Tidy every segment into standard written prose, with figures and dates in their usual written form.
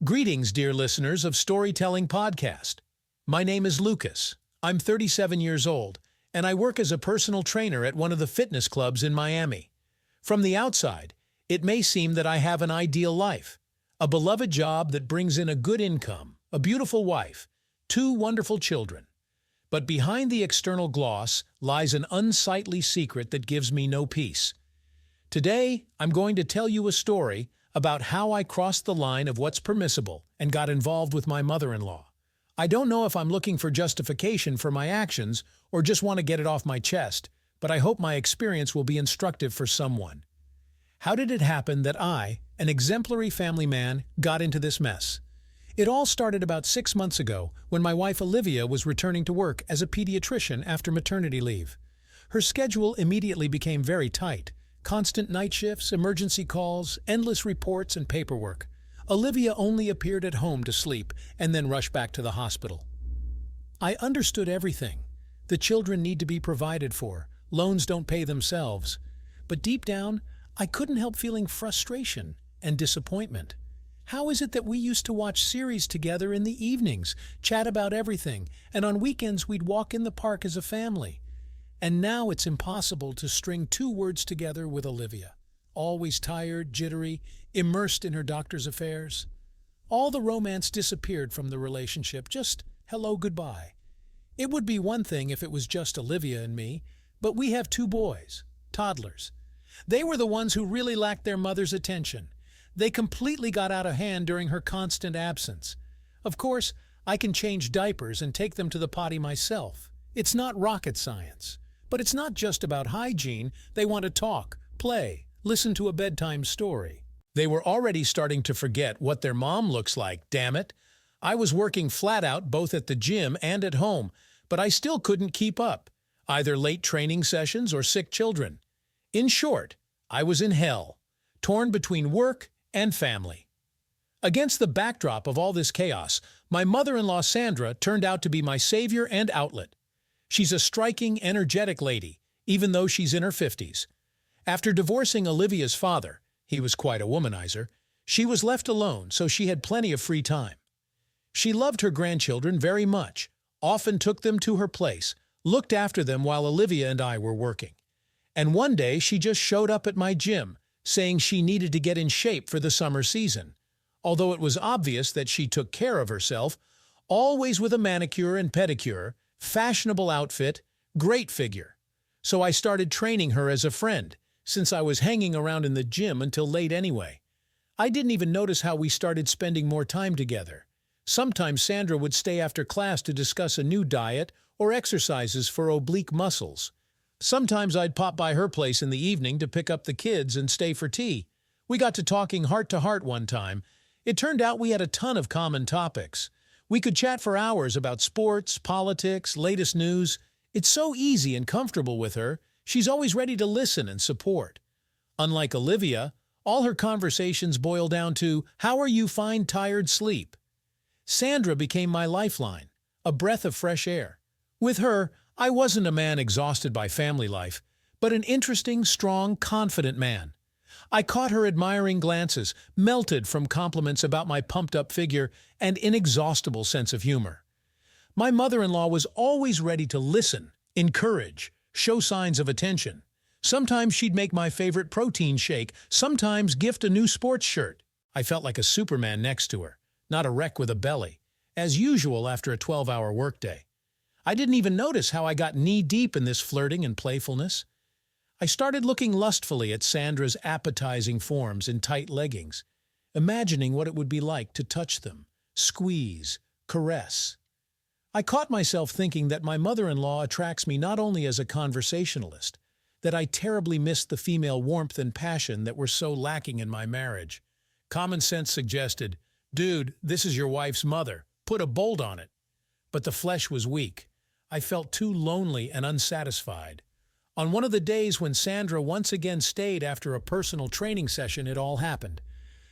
Greetings, dear listeners of Storytelling Podcast. My name is Lucas. I'm 37 years old, and I work as a personal trainer at one of the fitness clubs in Miami. From the outside, it may seem that I have an ideal life, a beloved job that brings in a good income, a beautiful wife, two wonderful children. But behind the external gloss lies an unsightly secret that gives me no peace. Today, I'm going to tell you a story about how I crossed the line of what's permissible and got involved with my mother-in-law. I don't know if I'm looking for justification for my actions or just want to get it off my chest, but I hope my experience will be instructive for someone. How did it happen that I, an exemplary family man, got into this mess? It all started about 6 months ago when my wife Olivia was returning to work as a pediatrician after maternity leave. Her schedule immediately became very tight. Constant night shifts, emergency calls, endless reports and paperwork. Olivia only appeared at home to sleep and then rush back to the hospital. I understood everything. The children need to be provided for. Loans don't pay themselves. But deep down, I couldn't help feeling frustration and disappointment. How is it that we used to watch series together in the evenings, chat about everything, and on weekends we'd walk in the park as a family? And now it's impossible to string two words together with Olivia. Always tired, jittery, immersed in her doctor's affairs. All the romance disappeared from the relationship, just hello, goodbye. It would be one thing if it was just Olivia and me, but we have two boys, toddlers. They were the ones who really lacked their mother's attention. They completely got out of hand during her constant absence. Of course, I can change diapers and take them to the potty myself. It's not rocket science. But it's not just about hygiene. They want to talk, play, listen to a bedtime story. They were already starting to forget what their mom looks like, damn it. I was working flat out both at the gym and at home, but I still couldn't keep up, either late training sessions or sick children. In short, I was in hell, torn between work and family. Against the backdrop of all this chaos, my mother-in-law Sandra turned out to be my savior and outlet. She's a striking, energetic lady, even though she's in her 50s. After divorcing Olivia's father, he was quite a womanizer, she was left alone, so she had plenty of free time. She loved her grandchildren very much, often took them to her place, looked after them while Olivia and I were working. And one day she just showed up at my gym, saying she needed to get in shape for the summer season. Although it was obvious that she took care of herself, always with a manicure and pedicure, fashionable outfit, great figure. So I started training her as a friend, since I was hanging around in the gym until late anyway. I didn't even notice how we started spending more time together. Sometimes Sandra would stay after class to discuss a new diet or exercises for oblique muscles. Sometimes I'd pop by her place in the evening to pick up the kids and stay for tea. We got to talking heart to heart one time. It turned out we had a ton of common topics. We could chat for hours about sports, politics, latest news. It's so easy and comfortable with her. She's always ready to listen and support. Unlike Olivia, all her conversations boil down to, "How are you? Fine, tired, sleep." Sandra became my lifeline, a breath of fresh air. With her, I wasn't a man exhausted by family life, but an interesting, strong, confident man. I caught her admiring glances, melted from compliments about my pumped-up figure and inexhaustible sense of humor. My mother-in-law was always ready to listen, encourage, show signs of attention. Sometimes she'd make my favorite protein shake, sometimes gift a new sports shirt. I felt like a Superman next to her, not a wreck with a belly, as usual after a 12-hour workday. I didn't even notice how I got knee-deep in this flirting and playfulness. I started looking lustfully at Sandra's appetizing forms in tight leggings, imagining what it would be like to touch them, squeeze, caress. I caught myself thinking that my mother-in-law attracts me not only as a conversationalist, that I terribly missed the female warmth and passion that were so lacking in my marriage. Common sense suggested, "Dude, this is your wife's mother. Put a bolt on it." But the flesh was weak. I felt too lonely and unsatisfied. On one of the days when Sandra once again stayed after a personal training session, it all happened.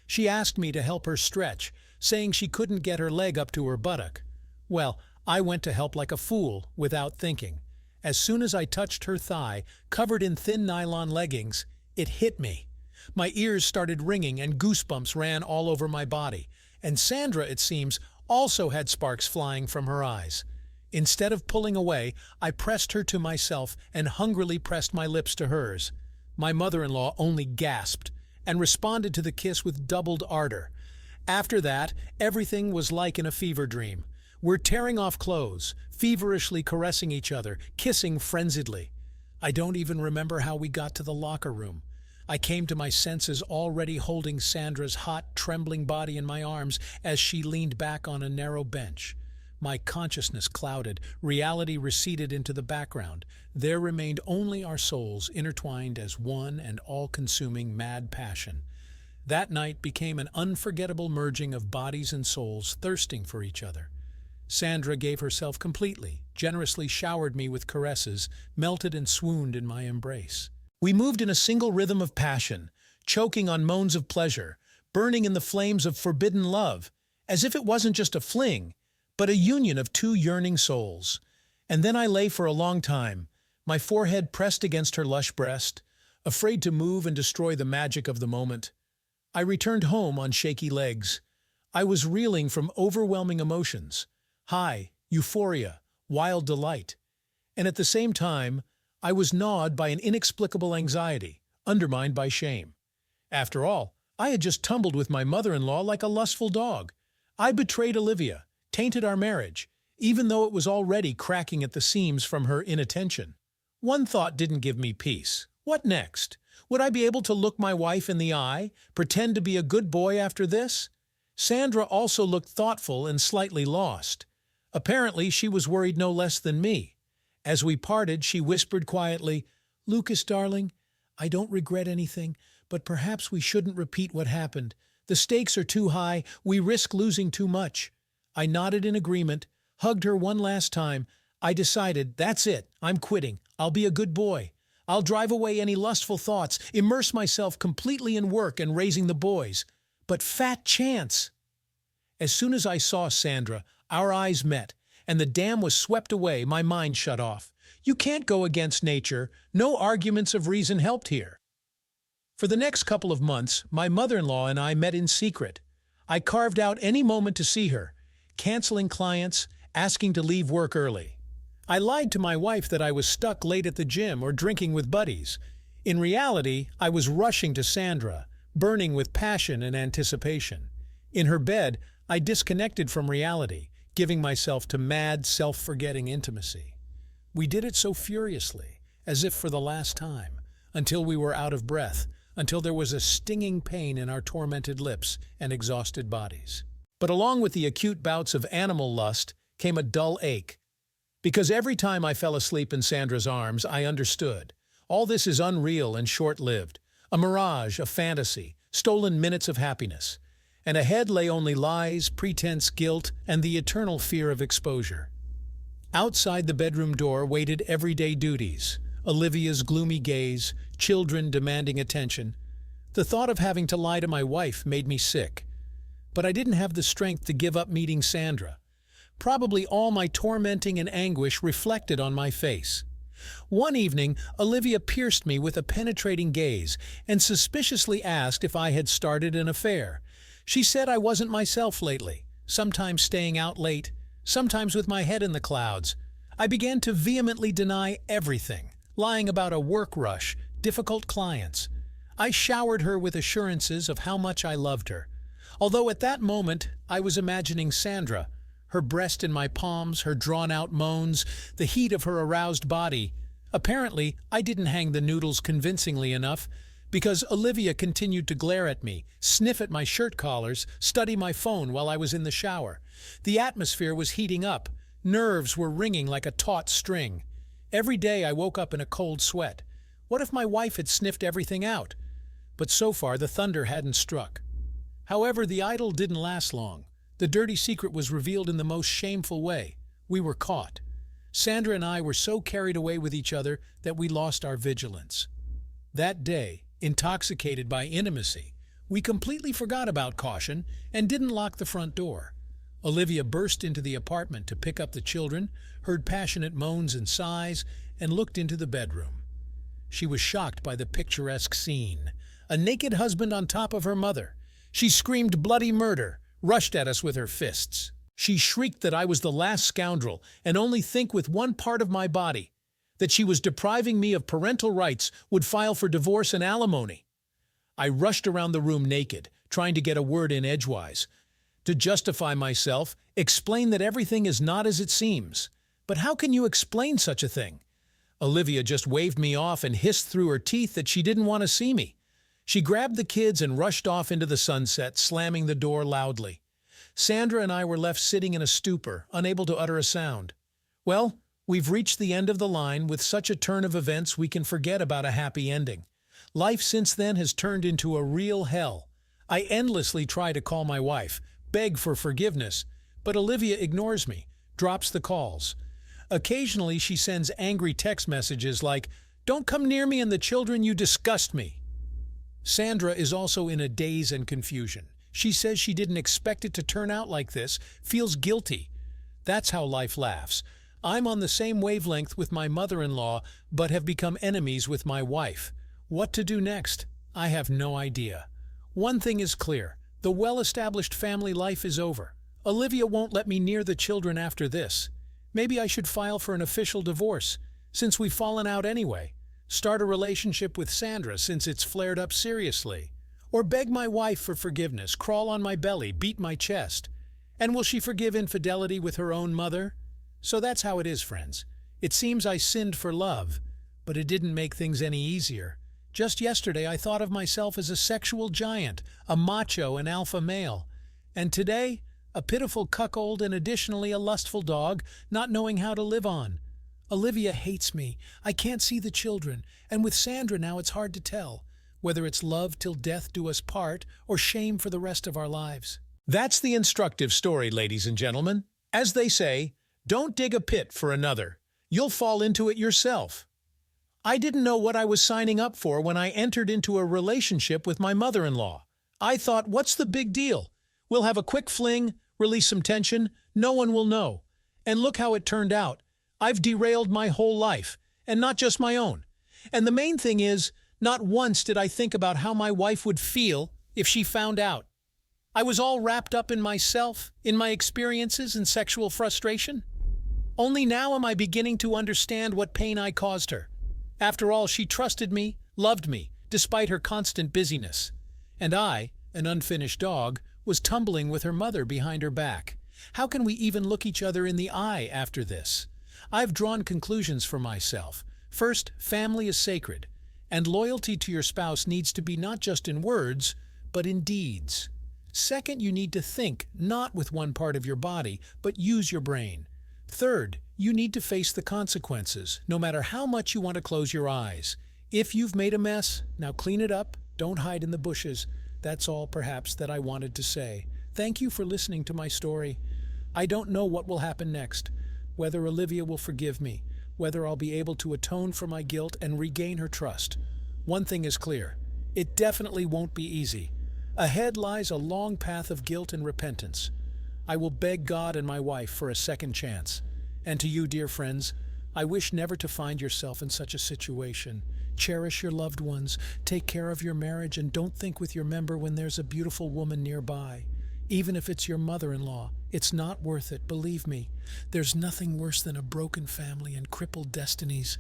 She asked me to help her stretch, saying she couldn't get her leg up to her buttock. Well, I went to help like a fool, without thinking. As soon as I touched her thigh, covered in thin nylon leggings, it hit me. My ears started ringing and goosebumps ran all over my body, And Sandra, it seems, also had sparks flying from her eyes. Instead of pulling away, I pressed her to myself and hungrily pressed my lips to hers. My mother-in-law only gasped and responded to the kiss with doubled ardor. After that, everything was like in a fever dream. We're tearing off clothes, feverishly caressing each other, kissing frenziedly. I don't even remember how we got to the locker room. I came to my senses already holding Sandra's hot, trembling body in my arms as she leaned back on a narrow bench. My consciousness clouded, reality receded into the background. There remained only our souls intertwined as one and all-consuming mad passion. That night became an unforgettable merging of bodies and souls thirsting for each other. Sandra gave herself completely, generously showered me with caresses, melted and swooned in my embrace. We moved in a single rhythm of passion, choking on moans of pleasure, burning in the flames of forbidden love, as if it wasn't just a fling, but a union of two yearning souls. And then I lay for a long time, my forehead pressed against her lush breast, afraid to move and destroy the magic of the moment. I returned home on shaky legs. I was reeling from overwhelming emotions, high, euphoria, wild delight. And at the same time, I was gnawed by an inexplicable anxiety, undermined by shame. After all, I had just tumbled with my mother-in-law like a lustful dog. I betrayed Olivia, tainted our marriage, even though it was already cracking at the seams from her inattention. One thought didn't give me peace. What next? Would I be able to look my wife in the eye, pretend to be a good boy after this? Sandra also looked thoughtful and slightly lost. Apparently, she was worried no less than me. As we parted, she whispered quietly, "Lucas, darling, I don't regret anything, but perhaps we shouldn't repeat what happened. The stakes are too high, we risk losing too much." I nodded in agreement, hugged her one last time. I decided, that's it, I'm quitting. I'll be a good boy. I'll drive away any lustful thoughts, immerse myself completely in work and raising the boys. But fat chance! As soon as I saw Sandra, our eyes met, and the dam was swept away, my mind shut off. You can't go against nature. No arguments of reason helped here. For the next couple of months, my mother-in-law and I met in secret. I carved out any moment to see her, canceling clients, asking to leave work early. I lied to my wife that I was stuck late at the gym or drinking with buddies. In reality, I was rushing to Sandra, burning with passion and anticipation. In her bed, I disconnected from reality, giving myself to mad, self-forgetting intimacy. We did it so furiously, as if for the last time, until we were out of breath, until there was a stinging pain in our tormented lips and exhausted bodies. But along with the acute bouts of animal lust came a dull ache. Because every time I fell asleep in Sandra's arms, I understood. All this is unreal and short-lived. A mirage, a fantasy, stolen minutes of happiness. And ahead lay only lies, pretense, guilt, and the eternal fear of exposure. Outside the bedroom door waited everyday duties. Olivia's gloomy gaze, children demanding attention. The thought of having to lie to my wife made me sick. But I didn't have the strength to give up meeting Sandra. Probably all my tormenting and anguish reflected on my face. One evening, Olivia pierced me with a penetrating gaze and suspiciously asked if I had started an affair. She said I wasn't myself lately, sometimes staying out late, sometimes with my head in the clouds. I began to vehemently deny everything, lying about a work rush, difficult clients. I showered her with assurances of how much I loved her. Although at that moment, I was imagining Sandra, her breast in my palms, her drawn-out moans, the heat of her aroused body. Apparently, I didn't hang the noodles convincingly enough, because Olivia continued to glare at me, sniff at my shirt collars, study my phone while I was in the shower. The atmosphere was heating up. Nerves were ringing like a taut string. Every day I woke up in a cold sweat. What if my wife had sniffed everything out? But so far the thunder hadn't struck. However, the idyll didn't last long. The dirty secret was revealed in the most shameful way. We were caught. Sandra and I were so carried away with each other that we lost our vigilance. That day, intoxicated by intimacy, we completely forgot about caution and didn't lock the front door. Olivia burst into the apartment to pick up the children, heard passionate moans and sighs, and looked into the bedroom. She was shocked by the picturesque scene. A naked husband on top of her mother. She screamed bloody murder, rushed at us with her fists. She shrieked that I was the last scoundrel and only think with one part of my body, that she was depriving me of parental rights, would file for divorce and alimony. I rushed around the room naked, trying to get a word in edgewise, to justify myself, explain that everything is not as it seems. But how can you explain such a thing? Olivia just waved me off and hissed through her teeth that she didn't want to see me. She grabbed the kids and rushed off into the sunset, slamming the door loudly. Sandra and I were left sitting in a stupor, unable to utter a sound. Well, we've reached the end of the line. With such a turn of events, we can forget about a happy ending. Life since then has turned into a real hell. I endlessly try to call my wife, beg for forgiveness, but Olivia ignores me, drops the calls. Occasionally she sends angry text messages like, "Don't come near me and the children, you disgust me." Sandra is also in a daze and confusion. She says she didn't expect it to turn out like this, feels guilty. That's how life laughs. I'm on the same wavelength with my mother-in-law, but have become enemies with my wife. What to do next? I have no idea. One thing is clear. The well-established family life is over. Olivia won't let me near the children after this. Maybe I should file for an official divorce, since we've fallen out anyway. Start a relationship with Sandra since it's flared up seriously. Or beg my wife for forgiveness, crawl on my belly, beat my chest. And will she forgive infidelity with her own mother? So that's how it is, friends. It seems I sinned for love, but it didn't make things any easier. Just yesterday I thought of myself as a sexual giant, a macho and alpha male. And today, a pitiful cuckold and additionally a lustful dog, not knowing how to live on. Olivia hates me. I can't see the children. And with Sandra now it's hard to tell whether it's love till death do us part or shame for the rest of our lives. That's the instructive story, ladies and gentlemen. As they say, don't dig a pit for another. You'll fall into it yourself. I didn't know what I was signing up for when I entered into a relationship with my mother-in-law. I thought, what's the big deal? We'll have a quick fling, release some tension, no one will know. And look how it turned out. I've derailed my whole life, and not just my own. And the main thing is, not once did I think about how my wife would feel if she found out. I was all wrapped up in myself, in my experiences and sexual frustration. Only now am I beginning to understand what pain I caused her. After all, she trusted me, loved me, despite her constant busyness. And I, an unfinished dog, was tumbling with her mother behind her back. How can we even look each other in the eye after this? I've drawn conclusions for myself. First, family is sacred, and loyalty to your spouse needs to be not just in words, but in deeds. Second, you need to think, not with one part of your body, but use your brain. Third, you need to face the consequences, no matter how much you want to close your eyes. If you've made a mess, now clean it up, don't hide in the bushes. That's all, perhaps, that I wanted to say. Thank you for listening to my story. I don't know what will happen next, whether Olivia will forgive me, whether I'll be able to atone for my guilt and regain her trust. One thing is clear, it definitely won't be easy. Ahead lies a long path of guilt and repentance. I will beg God and my wife for a second chance. And to you, dear friends, I wish never to find yourself in such a situation. Cherish your loved ones, take care of your marriage, and don't think with your member when there's a beautiful woman nearby. Even if it's your mother-in-law, it's not worth it, believe me. There's nothing worse than a broken family and crippled destinies.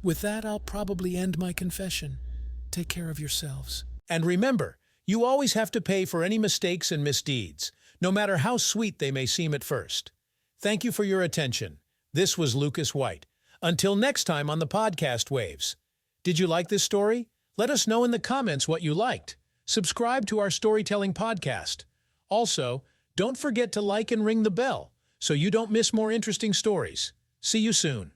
With that, I'll probably end my confession. Take care of yourselves. And remember, you always have to pay for any mistakes and misdeeds, no matter how sweet they may seem at first. Thank you for your attention. This was Lucas White. Until next time on the podcast Waves. Did you like this story? Let us know in the comments what you liked. Subscribe to our storytelling podcast. Also, don't forget to like and ring the bell so you don't miss more interesting stories. See you soon.